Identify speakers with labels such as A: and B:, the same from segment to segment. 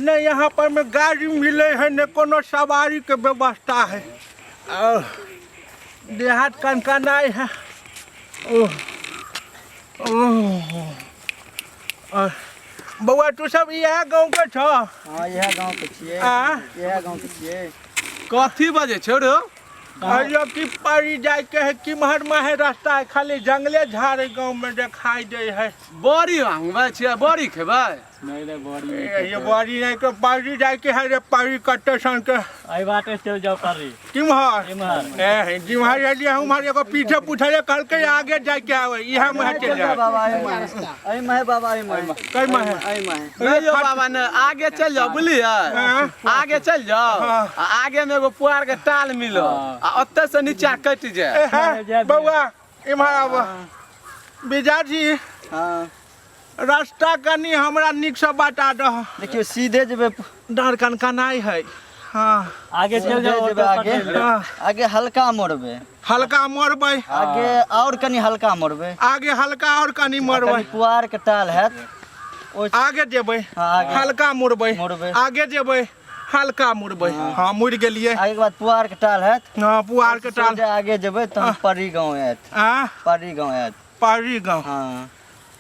A: न यहाँ पर में गाड़ी मिले है न कोनो सवारी के व्यवस्था है। देहात कनकनाई है। बउआ तू सब यह गाँव के छ?
B: हाँ यह गाँव के छिए। यह गाँव के छिए।
C: कथी बजे छो रे?
A: अरे की पारी जाए के है कि महर माहे रास्ता है, खाली जंगले झाड़ गाँव में दिखाई दे है।
C: बड़ी मांगबे छिए, बड़ी खेबै?
B: नहीं रे बड़ी
A: ये बड़ी नहीं के पारी जाए के है रे, पारी कट्टे सन के
B: आई बाटे चल जाओ पारी।
A: किमहर
B: इमहर
A: ए जिमहर एलिए हमारे एगो पीछे पूछले कल के आगे जाए के आवे इहा में चल जा
B: बाबा आई महे बाबा आई महे
A: कई में है
B: आई महे
C: नहीं यो बाबा ने आगे चल जाओ बुझलिए, आगे चल जाओ। आगे में एगो पुआर के टाल मिलो आ ओते से नीचा कट जाए।
A: बउआ इमहर आवा बिजा जी।
B: हां
A: रास्ता कनी हमरा निक से बता दो।
B: देखियो सीधे जेबे
A: डर कनकनाई है। हां
B: आगे चल जाओ आगे आगे हल्का मोड़बे।
A: हल्का मोड़बै
B: आगे और कनी हल्का मोड़बे।
A: आगे हल्का और कनी मोड़बै।
B: पुआर के टाल है
A: आगे जेबै हल्का मोड़बै। आगे जेबै हल्का मुड़बै। हां मुड़ गेलिए।
B: आगे के बाद पुआर के टाल है।
A: हां पुआर के टाल
B: आगे जेबै त परी गांव है। परी गांव है।
A: परी गांव।
B: हां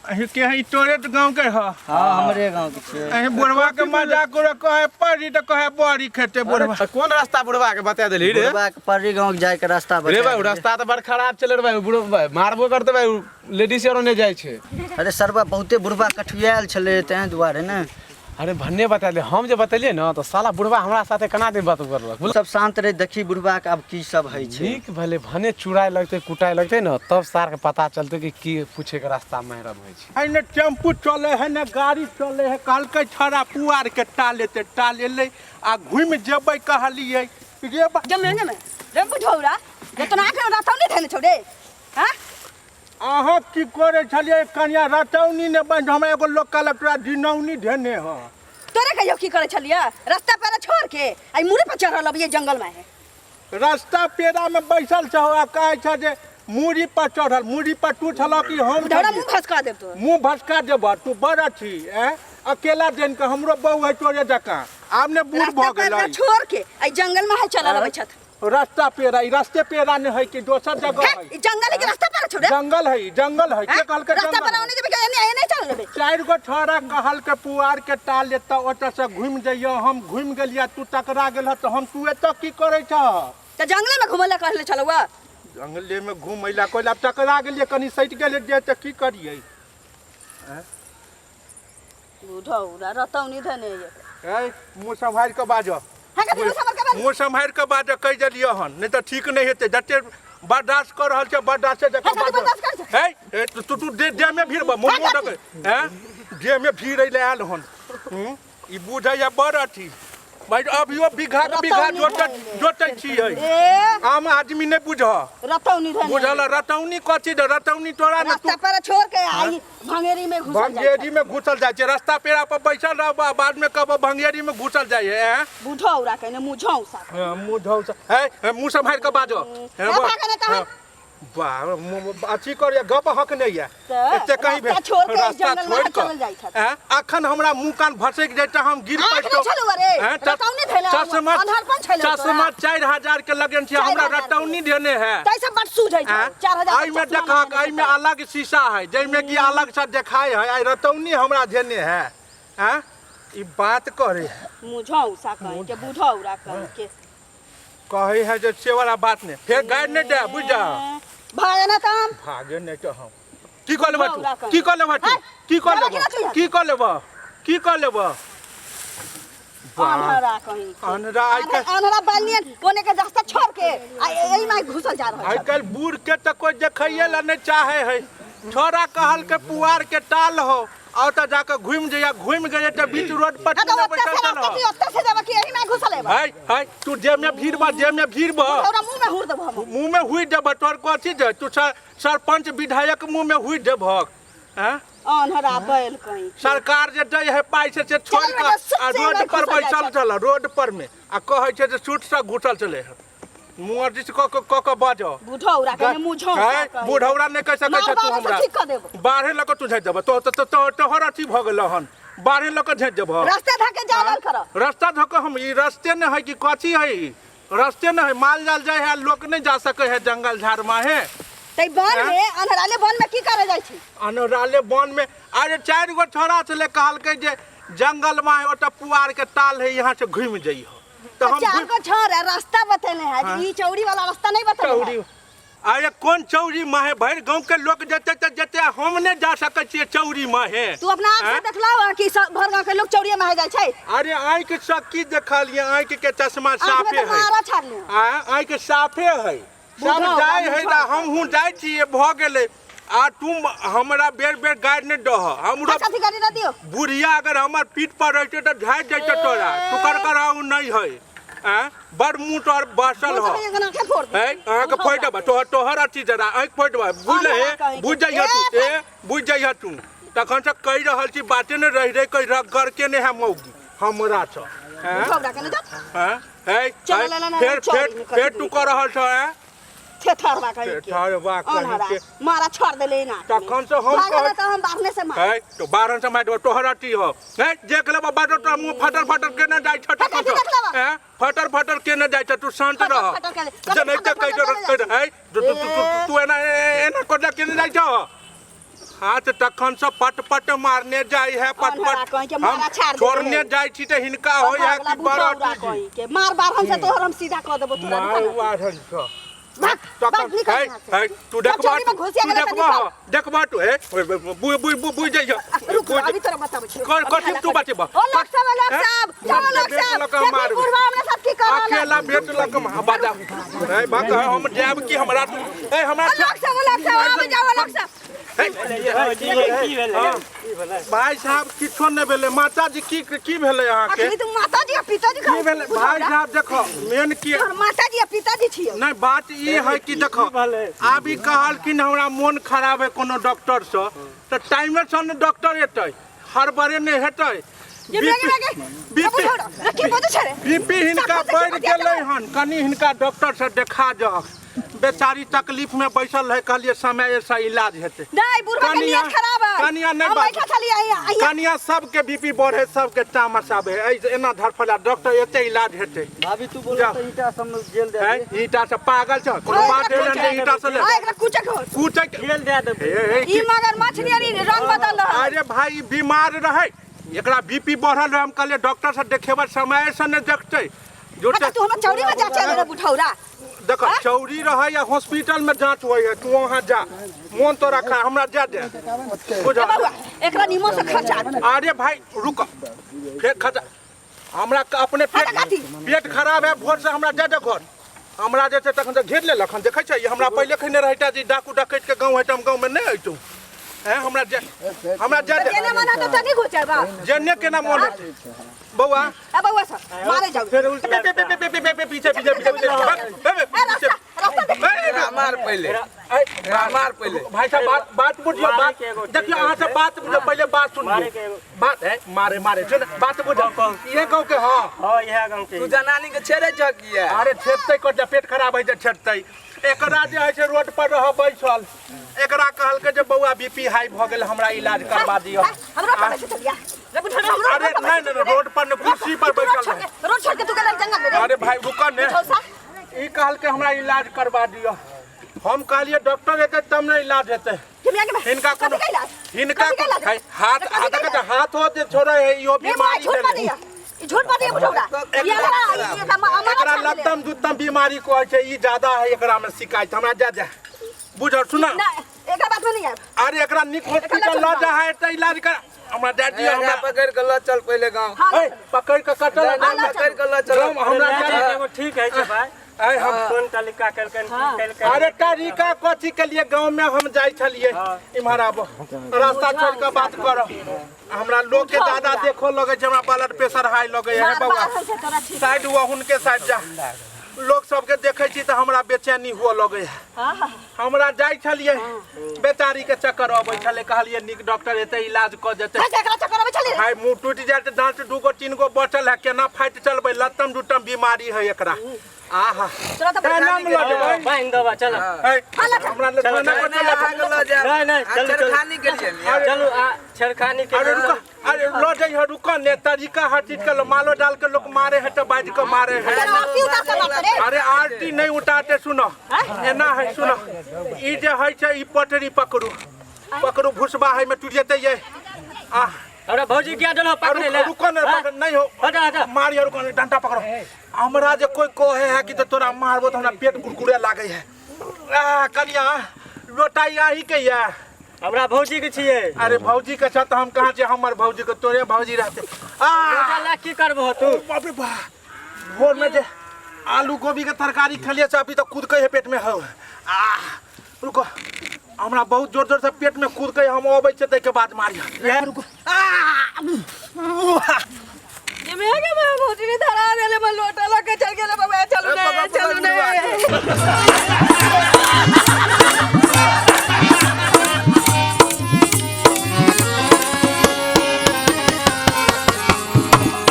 A: अहि के है तोरे गांव के ह?
B: हां हमरे गांव के छे।
A: अहि बुढ़वा के मजाक करे कहे परी त कहे बड़ी खेते बुढ़वा।
C: कौन रास्ता बुढ़वा के बता देली रे?
B: बुढ़वा के परी गांव जाय के रास्ता बता।
C: रे भाई रास्ता तो बड़ खराब चले रे भाई, बुढ़वा मारबो करते भाई, लेडीज और ने जाय छे।
B: अरे सरबा बहुते बुढ़वा कठुयाल छले तै दुआरे न।
C: अरे भन्ने बता दे, हम जे बतेलिए न तो साला बुढ़वा हमरा साथे कना दे बात करलक।
B: सब शांत रहे, देखी बुढ़वा के अब की सब है छे।
C: ठीक भले भने चुराए लगते कुटाए लगते न तब सार के पता चलते कि की पूछे के रास्ता महरम है छे।
A: है न टेम्पू चले है न गाड़ी चले है, काल के छड़ा पुआर के टाले ते टाले ले आ घुम जेबै कहलिए रे
D: जमेंगे में टेम्पू छोड़ा जेतना के रास्ता नहीं धने छोड़े। हां
A: अहाँ की करे छलिए कन्या रतौनी ने बंद हमरा एगो लोकल एकरा दिनौनी देने ह।
D: तोरे कहियो की करे छलिया? रास्ता पर छोड़ के आई मुड़ी पर चढ़ल अब ये जंगल में है।
A: रास्ता पेड़ा में बैसल छ आ कहे छ जे मुड़ी पर चढ़ल, मुड़ी पर तू छल कि हम
D: धड़ा मुंह भसका देब तो।
A: मुंह भसका देब तू बड़ छी ए अकेला दिन के हमरो बहू है तोरे जका आमने बूढ़ भ गेलै।
D: छोड़ के आई जंगल में है चला रहै छथ।
A: रास्ता पेड़ा ई रास्ते पेड़ा ने है कि दोसर जगह है?
D: ई जंगल के रास्ता पर छोड़े।
A: जंगल है के कहल के
D: रास्ता पर आने जेबे नहीं चल लेबे।
A: चार गो छोरा कहल के पुआर के टाल लेता ओटा से घुम जइयो, हम घुम गेलिया तू टकरा गेल त हम तू एत की करे छ?
D: त जंगले में घुमला कहले चलवा।
A: जंगले में घुमैला कोइला टकरा गेलिए कनी सट गेल जे त की करिए? हैं
D: बुढ़ौरा रतौनी धने ये।
A: ए मुंह संभाल के बाजो।
D: हां के मुंह संभाल के बाजो।
A: मुंह संभाल के बाजो कह देलियो हन, नहीं त ठीक नहीं हेते। जते बर्दाश्त कर रहल छ बर्दाश्त से जका बाजो। ए तू दे में भीड़ मुंह डक हैं दे में भीड़ ले आल हन। ई बुझैया बड़ अथी भाई अभियो बिघा के बिघा जोतै छी है। आम आदमी नहीं बुझ
D: रतौनी धने
A: बुझल रतौनी कथी द रतौनी तोरा न तू
D: रास्ता पर छोड़ के आई भंगेरी में घुसल जाय।
A: भंगेरी में घुसल जाय छे। रास्ता पेड़ा पर बैठल रह बाद में कब भंगेरी में घुसल जाय है।
D: बुढ़ौरा कहने मुंह झौसा।
A: मुंह झौसा है मुंह संभाल के बाजो। वाह अच्छी कर गप हक नहीं है एते कहीं भी रास्ता छोड़ के अखन हमरा मुंह कान भसक जाता हम गिर पड़तो। चश्मा 4000 के लगन छै हमरा रतौनी देने है।
D: कैसे बट सूझै छै 4000
A: आई में देखा आई में अलग शीशा है जै में कि अलग से देखाय है। आई रतौनी हमरा देने है। हैं ई बात करे
D: मुंह झौसा कह के बुढ़ौरा कह के
A: कहे है जे से वाला बात ने फिर गाड़ ने दे बुझा
D: भागे ना तम
A: भागे नहीं तो हम की कर लेबा तू की कर लेबा तू की कर लेबा की कर लेबा की कर लेबा
D: अनहरा कहीं
A: अनहरा आई के
D: अनहरा बालियन कोने के रास्ता छोड़ के एही में घुसल जा रहल
A: आई कल बूढ़ के त कोई देखैये ला नहीं चाहे है। छोरा कहल के पुआर के टाल हो और त जाके घुम जइया घुम गए त बीच रोड पर
D: ना बैठल चल ओत्ते से जब कि एही में घुसल है।
A: हाय तू जे में भीड़ बा
D: तोरा मुंह में हुर देब हम
A: मुंह में हुई देब तोर कथी दे तू सरपंच विधायक मुंह में हुई देब। हैं
D: अनहरा बैल कहीं
A: सरकार जे दे है पाई से छोड़ के आ रोड पर बैठल चल रोड पर में आ कहे छै जे सूट से घुसल चले है। मुंह दिस क बाजो
D: बुढ़ौरा के मुंह झौसा
A: बुढ़ौरा ने कैसे कैसे तू हमरा बाढ़े लग तू जाय देब तो तोहर अथी भ गेल हन बाढ़े लोग झेंच जब
D: रास्ता धके जावल करो
A: रास्ता धोके हम ई रास्ते न है कि कची है रास्ते न है माल जाल जाए है लोग नहीं जा सके है जंगल झाड़ में है
D: तै वन में अनहराले वन में की करे जाय छी
A: अनराले वन में अरे 4 गो छोरा चले कहलकै जे जंगल में ओटा पुआर के ताल है यहाँ से घूम जइहो
D: तो हम 4 गो छोरा रास्ता बतेले है ई चौड़ी वाला रास्ता नहीं बतेले
A: चौड़ी अरे कौन चौड़ी में है भर गांव के लोग जते जते हम नहीं जा सके छिए चौड़ी में है
D: तू अपना आंख से देखलाओ कि भर गांव के लोग चौड़ी में जाय छै
A: अरे आँख सकी देखलिए आँख के चश्मा साफे है
D: मारा छाड़ ले
A: आँख साफे है सब जाय है ना हम हूं जाय छिए भ गेले आ तुम हमरा बेर बेर गाड़ी नहीं दह हमरा
D: कथि गाड़ी न दियो
A: बुढ़िया अगर हमार पीठ पर रहते तो झाड़ जाते तोरा तू कर नहीं है बड़ मुंह तोहर बसल हो आँख फोड़ देबा तोहर अथी जरा आँख फोड़ देबा बुझ जाइए तू बुझ जाइए तू तखन से कही रहल छी बाते नहीं रह रही कोई रगड़ के नहीं है मौगी हमरा छ फिर तू कर रहल छ
D: थेथरवा कहि के मारा छोड़ देले ना
A: तखन से हम
D: कह त हम बारने से मार
A: तो बारन से मार तोहर अथी हो देख ले बाबा तो मुंह फटर फटर के न जाय छ तखन फटर फटर के न जाय छ तू शांत रह जने के कह तू एना कोडा के न जाय छ हाथ तखन से पट पट मारने जाय है पट पट हम छोड़ने जाय छी त हिनका हो या कि बड़ा
D: के मार बारन से तोहर हम सीधा क देबो तोरा
A: मार बारन से तू देखबा तू बुझ जाइए
D: अभी तोरा बताबै छी
A: कथि तू बातेबा
D: ओ लोग सब बुढ़वा हमने साथ की कर
A: अकेला बेट लक बाजा ए बात हम जाब की हमरा
D: लोग सब आबे जाओ लोग सब
A: भाई साहब किछो नहीं भेले माता जी की भेले यहाँ के
D: अखनी तू माता जी पिताजी
A: की भेले भाई साहब देखो मेन की
D: माता जी पिताजी छियो
A: नहीं बात ये है कि देखो अभी कहल कि हमरा मन खराब है कोनो डॉक्टर से तो टाइम से न डॉक्टर एतै हर बारे नहीं हेतै बीपी हिनका बढ़ गेलै हन कनी हिनका डॉक्टर से देखा जा बेचारी तकलीफ में बैसल है कहलिए समय से इलाज हेतै
D: नहीं बुढ़वा के नियत खराब है
A: कनिया नहीं बैठा छली कनिया सबके बीपी बढ़े सबके तामस आबे एना धड़फड़ा डॉक्टर एते इलाज हेतै
B: भाभी तू बोल तो ईटा सब जेल दे
A: ईटा से पागल छ कोनो बात है ईटा से ले
D: एकरा कुचक
B: जेल दे दे
D: ई मगर मछली रंग बदल रहा
A: अरे भाई बीमार रहे एकरा बीपी बढ़ल रहे हम कहले डॉक्टर से देखेबा समय से न देखतै जो
D: तू हम चौड़ी में जा चल रे बुढ़ौरा
A: देखो चौड़ी रहे या हॉस्पिटल में जांच होय है तू वहां जा मन तो रखा हमरा जा दे बुझा
D: एकरा निमो से खर्चा
A: अरे भाई रुक फिर खर्चा हमरा अपने पेट खराब है भोर से हमरा जा दे घर हमरा जे छै तखन से घेर ले लखन देखै छै हमरा पहिले खने रहैता जी डाकू डकैत के गांव है हम गांव में नहीं अइतौ हमरा जा दे
D: केना मना तो तनी घुचबा
A: जन्ने केना मन बौआ
D: ए बौआ सब मारे जाऊ
A: फिर पीछे
C: मार पहले
A: भाई साहब बात बुझियो बात देखियो अहाँ से बात बुझियो पहले बात सुनियो बात है मारे सुन बात बुझियो ये गांव के हां
B: यह गांव के
C: तू जनानी के छेड़े छ किया
A: अरे छेड़तै कोटा पेट खराब है जे छेड़तै एकरा जे है से रोड पर रह बैठल एकरा कहलकै जे बौआ बीपी हाई भ गेल हमरा इलाज करवा दियो
D: हमरा पर से चलिया रे बुढ़ा हमरा
A: अरे नहीं रोड पर न कुर्सी पर बैठल है
D: रोड छोड़ के तू गेल जंगल में
A: अरे भाई रुका ने ई कहलकै हमरा इलाज करवा दियो हम कहलिए डॉक्टर एते तब न इलाज हेतै इनका कोनो हाथ हो जे छोड़े है यो बीमारी है
D: झूठ बात है बुढ़ौरा
A: एकरा लत्तम जुत्तम बीमारी को छै ई ज्यादा है एकरा में शिकायत हमरा जा बुझ सुना
D: एकरा बात में नहीं है
A: अरे एकरा निक हॉस्पिटल ल जा है त इलाज कर हमरा दे दियो हमरा
C: पकड़ के ल चल पहले गांव
A: पकड़ के कटल
C: पकड़ के ल चल
A: हमरा
B: ठीक है भाई हम कौन तरीका करके
A: अरे तरीका कथी के लिए गांव में हम जाय छलिए इम्हर आबो रास्ता छोड़ के बात करो हमरा लोग के ज्यादा देखो लगे छै हमरा ब्लड प्रेशर हाई लगे है बौआ साइड हुआ हुनके साइड जा लोग सबके देखे छी त हमरा बेचैनी हुआ लगे है हमरा जाय छलिए बेचारी के चक्कर आबै छले कहलिए निक डॉक्टर एते इलाज क देते
D: एकरा चक्कर आबै छले
A: हाय मुंह टूट जाय त दांत 2 गो 3 गो बचल है केना फाइट चलबै लत्तम जुटम बीमारी है एकरा आहा
D: तोरा
A: नाम ल देबै
B: बांध दबा चल
A: हमरा ले खाना
B: नहीं चल
C: छेड़खानी के लिए
B: चलो छेड़खानी के
A: अरे लो जाई है रुको ने तरीका हर चीज का मालो डाल के लोग मारे है तो बाज के मारे है
D: आरती उतार के बात करे
A: अरे आरती नहीं उतारते सुनो एना है सुनो ई जे है छै ई पटरी पकड़ू भुसबा है में टूट जेते ये आ
E: अरे भौजी क्या डलो पकड़े ले
A: रुको ने पकड़ नहीं हो
E: हटा हटा
A: मारियो रुको ने डंडा पकड़ो हमरा जे कोई कहे है कि तो तोरा मारबो तो हमरा पेट कुरकुरे लागे है आ कनिया लोटाई आही के या
E: हमरा भौजी के छिए
A: अरे भौजी के साथ हम कहां से हमर भौजी के तोरे भौजी रहते
E: बेटा ला की करबो तू
A: बाप रे बा भोर में जे आलू गोभी के तरकारी खलिए से अभी तो कूद के पेट में हो आ रुको हमरा बहुत जोर जोर से पेट में कूद के हम आबै छै तै के बाद मारिया रुको
D: ये मैं के भौजी ने धरा देले मैं लोटा लगे चल गेले बाबा चलू ने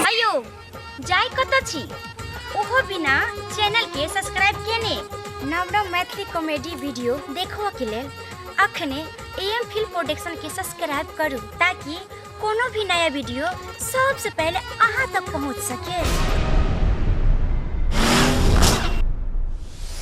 F: अयो जाय कत छी ओहो बिना चैनल के सब्सक्राइब केने नव नव मैथिली कॉमेडी वीडियो देखो के लेल अखने एम फिल्म प्रोडक्शन के सब्सक्राइब करू ताकि कोनो भी नया वीडियो सबसे पहले अहाँ तक पहुंच सके।